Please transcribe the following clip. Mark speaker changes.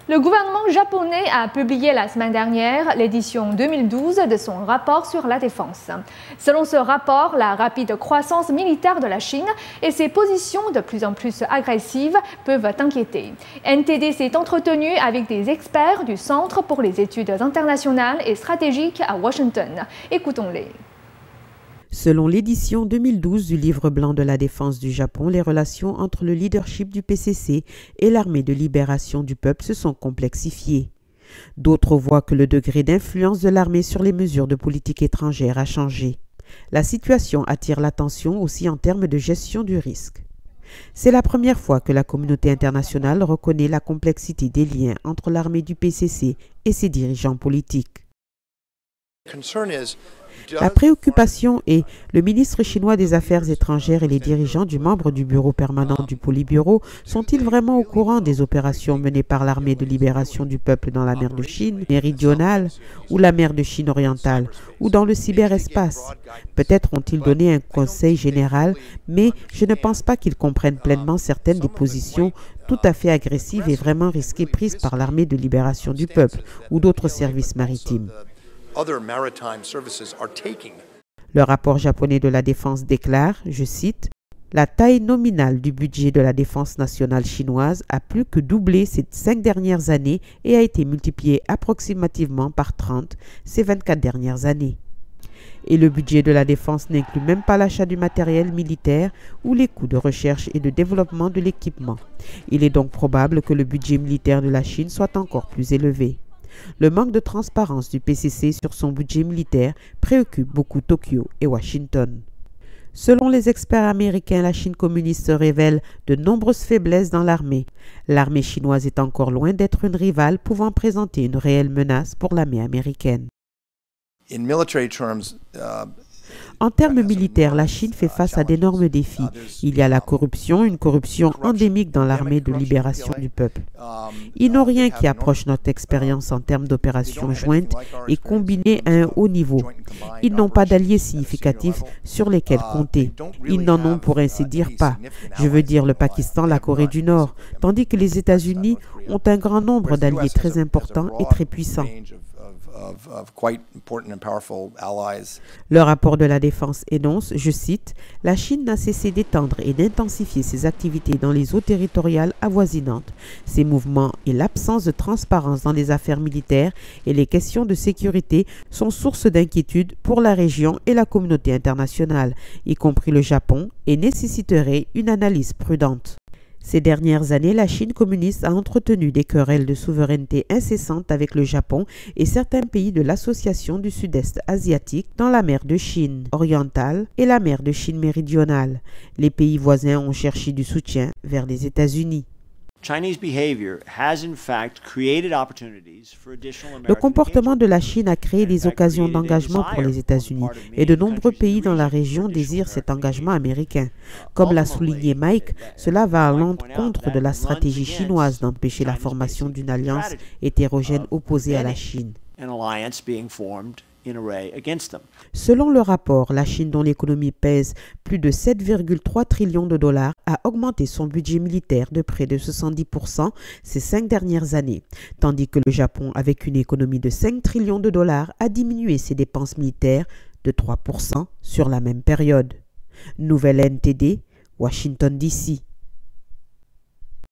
Speaker 1: Le gouvernement japonais a publié la semaine dernière l'édition 2012 de son rapport sur la défense. Selon ce rapport, la rapide croissance militaire de la Chine et ses positions de plus en plus agressives peuvent inquiéter. NTD s'est entretenu avec des experts du Centre pour les études internationales et stratégiques à Washington. Écoutons-les.
Speaker 2: Selon l'édition 2012 du Livre blanc de la défense du Japon, les relations entre le leadership du PCC et l'armée de libération du peuple se sont complexifiées. D'autres voient que le degré d'influence de l'armée sur les mesures de politique étrangère a changé. La situation attire l'attention aussi en termes de gestion du risque. C'est la première fois que la communauté internationale reconnaît la complexité des liens entre l'armée du PCC et ses dirigeants politiques. La préoccupation est, le ministre chinois des Affaires étrangères et les dirigeants du membre du bureau permanent du Politburo sont-ils vraiment au courant des opérations menées par l'armée de libération du peuple dans la mer de Chine méridionale ou la mer de Chine orientale ou dans le cyberespace? Peut-être ont-ils donné un conseil général, mais je ne pense pas qu'ils comprennent pleinement certaines des positions tout à fait agressives et vraiment risquées prises par l'armée de libération du peuple ou d'autres services maritimes. Le rapport japonais de la défense déclare, je cite, « La taille nominale du budget de la défense nationale chinoise a plus que doublé ces 5 dernières années et a été multiplié approximativement par 30 ces 24 dernières années. » Et le budget de la défense n'inclut même pas l'achat du matériel militaire ou les coûts de recherche et de développement de l'équipement. Il est donc probable que le budget militaire de la Chine soit encore plus élevé. Le manque de transparence du PCC sur son budget militaire préoccupe beaucoup Tokyo et Washington. Selon les experts américains, la Chine communiste révèle de nombreuses faiblesses dans l'armée. L'armée chinoise est encore loin d'être une rivale pouvant présenter une réelle menace pour l'armée américaine. En termes militaires, la Chine fait face à d'énormes défis. Il y a la corruption, une corruption endémique dans l'armée de libération du peuple. Ils n'ont rien qui approche notre expérience en termes d'opérations jointes et combinées à un haut niveau. Ils n'ont pas d'alliés significatifs sur lesquels compter. Ils n'en ont pour ainsi dire pas. Je veux dire le Pakistan, la Corée du Nord, tandis que les États-Unis ont un grand nombre d'alliés très importants et très puissants. Le rapport de la défense énonce, je cite, « La Chine n'a cessé d'étendre et d'intensifier ses activités dans les eaux territoriales avoisinantes. Ces mouvements et l'absence de transparence dans les affaires militaires et les questions de sécurité sont source d'inquiétude pour la région et la communauté internationale, y compris le Japon, et nécessiteraient une analyse prudente. » Ces dernières années, la Chine communiste a entretenu des querelles de souveraineté incessantes avec le Japon et certains pays de l'Association du Sud-Est asiatique dans la mer de Chine orientale et la mer de Chine méridionale. Les pays voisins ont cherché du soutien vers les États-Unis. Le comportement de la Chine a créé des occasions d'engagement pour les États-Unis et de nombreux pays dans la région désirent cet engagement américain. Comme l'a souligné Mike, cela va à l'encontre de la stratégie chinoise d'empêcher la formation d'une alliance hétérogène opposée à la Chine. Selon le rapport, la Chine, dont l'économie pèse plus de 7,3 trillions de dollars, a augmenté son budget militaire de près de 70% ces 5 dernières années, tandis que le Japon, avec une économie de 5 trillions de dollars, a diminué ses dépenses militaires de 3% sur la même période. Nouvelle NTD, Washington DC.